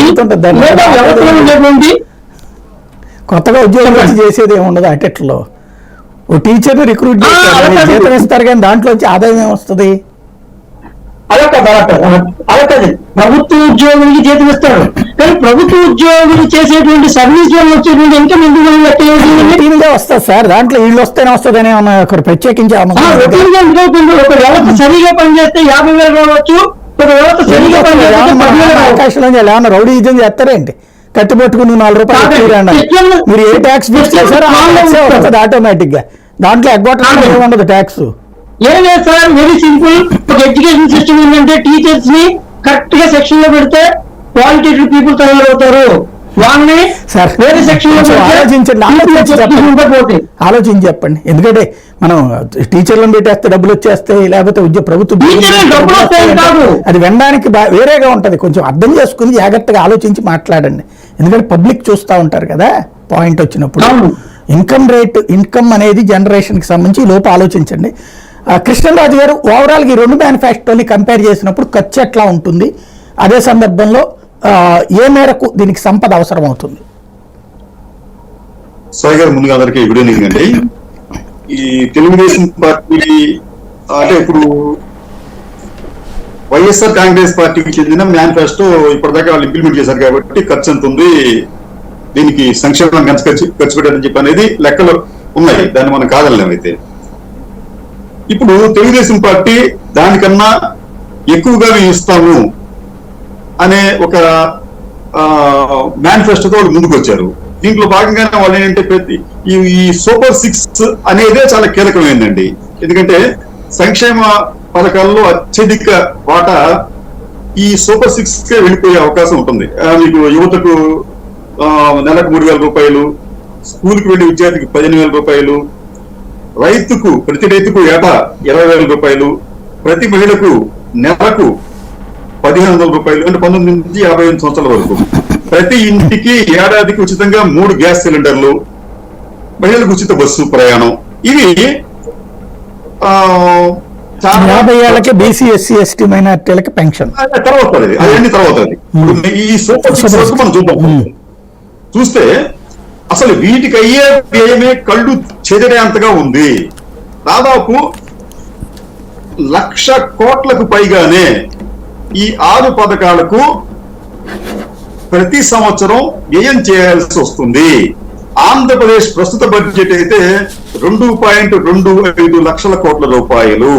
జరుగుతుంటది. కొత్తగా ఉద్యోగం వచ్చి చేసేది ఏమి ఉండదు. అటెట్లో ఓ టీచర్ని రిక్రూట్ చేస్తారు, జీతం ఇస్తారు, కానీ దాంట్లోంచి ఆదాయం ఏమొస్తుంది? అలా ప్రభుత్వ ఉద్యోగులకి జీతం ఇస్తారు, కానీ ప్రభుత్వ ఉద్యోగులు చేసేటువంటి సర్వీస్ వల్ల వచ్చేటువంటి ఇన్కమ్ ఎందుకు వస్తుంది సార్? దాంట్లో వీళ్ళు వస్తేనే వస్తుందని ఒకరు ప్రత్యేకించి ఒక వ్యవస్థ సరిగా పనిచేస్తే 50,000 రావచ్చు, ఒక వ్యవస్థ సరిగా అవకాశంలో ఏమన్నా రౌడీజం చేస్తారేంటి? కట్టి పట్టుకుని 4 రూపాయలు మీరు ఏ ట్యాక్స్ ఫిక్స్ చేశారో వస్తుంది ఆటోమేటిక్ గా. దాంట్లో ఎగ్గొట్టడం ఏముండదు ట్యాక్స్. ఏం లేదు సార్, వెరీ సింపుల్. ఒక ఎడ్యుకేషన్ సిస్టమ్ ఏంటంటే టీచర్స్ ని కరెక్ట్ గా సెక్షన్ లో పెడితే క్వాలిటేటివ్ పీపుల్ తయారవుతారు. వాళ్ళని వేరే సెక్షన్ లో ఆలోచించి చెప్పండి. ఎందుకంటే మనం టీచర్లను పెట్టేస్తే డబ్బులు వచ్చేస్తాయి, లేకపోతే ప్రభుత్వం అది వినడానికి వేరేగా ఉంటది. కొంచెం అర్థం చేసుకుని జాగ్రత్తగా ఆలోచించి మాట్లాడండి. ఎందుకంటే పబ్లిక్ చూస్తూ ఉంటారు కదా పాయింట్ వచ్చినప్పుడు. ఇన్కమ్ అనేది జనరేషన్కి సంబంధించి లోపు ఆలోచించండి. కృష్ణరాజు గారు ఓవరాల్గా ఈ 2 మేనిఫెస్టోని కంపేర్ చేసినప్పుడు ఖర్చు ఎట్లా ఉంటుంది, అదే సందర్భంలో ఏ మేరకు దీనికి సంపద అవసరం అవుతుంది? సాయి గారు, ముందుగా అందరికీ గుడ్ ఈవినింగ్ అండి. ఈ తెలుగుదేశం పార్టీ అంటే ఇప్పుడు వైఎస్ఆర్ కాంగ్రెస్ పార్టీకి చెందిన మేనిఫెస్టో ఇప్పటిదాకా వాళ్ళు ఇంప్లిమెంట్ చేశారు కాబట్టి ఖర్చు ఎంత ఉంది, దీనికి సంక్షేమం ఖర్చు పెట్టారని చెప్పి అనేది లెక్కలు ఉన్నాయి, దాన్ని మనం కాదలేము. అయితే ఇప్పుడు తెలుగుదేశం పార్టీ దానికన్నా ఎక్కువగా ఇస్తాము అనే ఒక మేనిఫెస్టోతో వాళ్ళు ముందుకు వచ్చారు. దీంట్లో భాగంగానే వాళ్ళు ఏంటంటే ఈ సూపర్ 6 అనేదే చాలా కీలకమైందండి. ఎందుకంటే సంక్షేమ పథకాల్లో అత్యధిక వాటా ఈ సూపర్ 6కే వెళ్ళిపోయే అవకాశం ఉంటుంది. మీకు యువతకు నెలకు 3,000 రూపాయలు, స్కూల్కి వెళ్ళే విద్యార్థికి 15,000 రూపాయలు, ప్రతి రైతుకు ఏటా 20,000 రూపాయలు, ప్రతి మహిళకు నెలకు 1,500 రూపాయలు, అంటే 19 నుంచి 55 సంవత్సరాల వరకు ప్రతి ఇంటికి ఏడాదికి ఉచితంగా 3 గ్యాస్ సిలిండర్లు, మహిళలకు ఉచిత బస్సు ప్రయాణం. ఇవి 50 ఏళ్ళకి బీసీ ఎస్సీ ఎస్టీ మైనార్టీలకి పెన్షన్ తర్వాత అవన్నీ తర్వాత ఈ సూపర్ 6 మనం చూస్తే అసలు వీటికి అయ్యే వ్యయమే కళ్ళు చెదిరేంతగా ఉంది. దాదాపు 1,00,000 కోట్లకు పైగానే ఈ 6 పథకాలకు ప్రతి సంవత్సరం వ్యయం చేయాల్సి వస్తుంది. ఆంధ్రప్రదేశ్ ప్రస్తుత బడ్జెట్ అయితే 2.25 లక్షల కోట్ల రూపాయలు.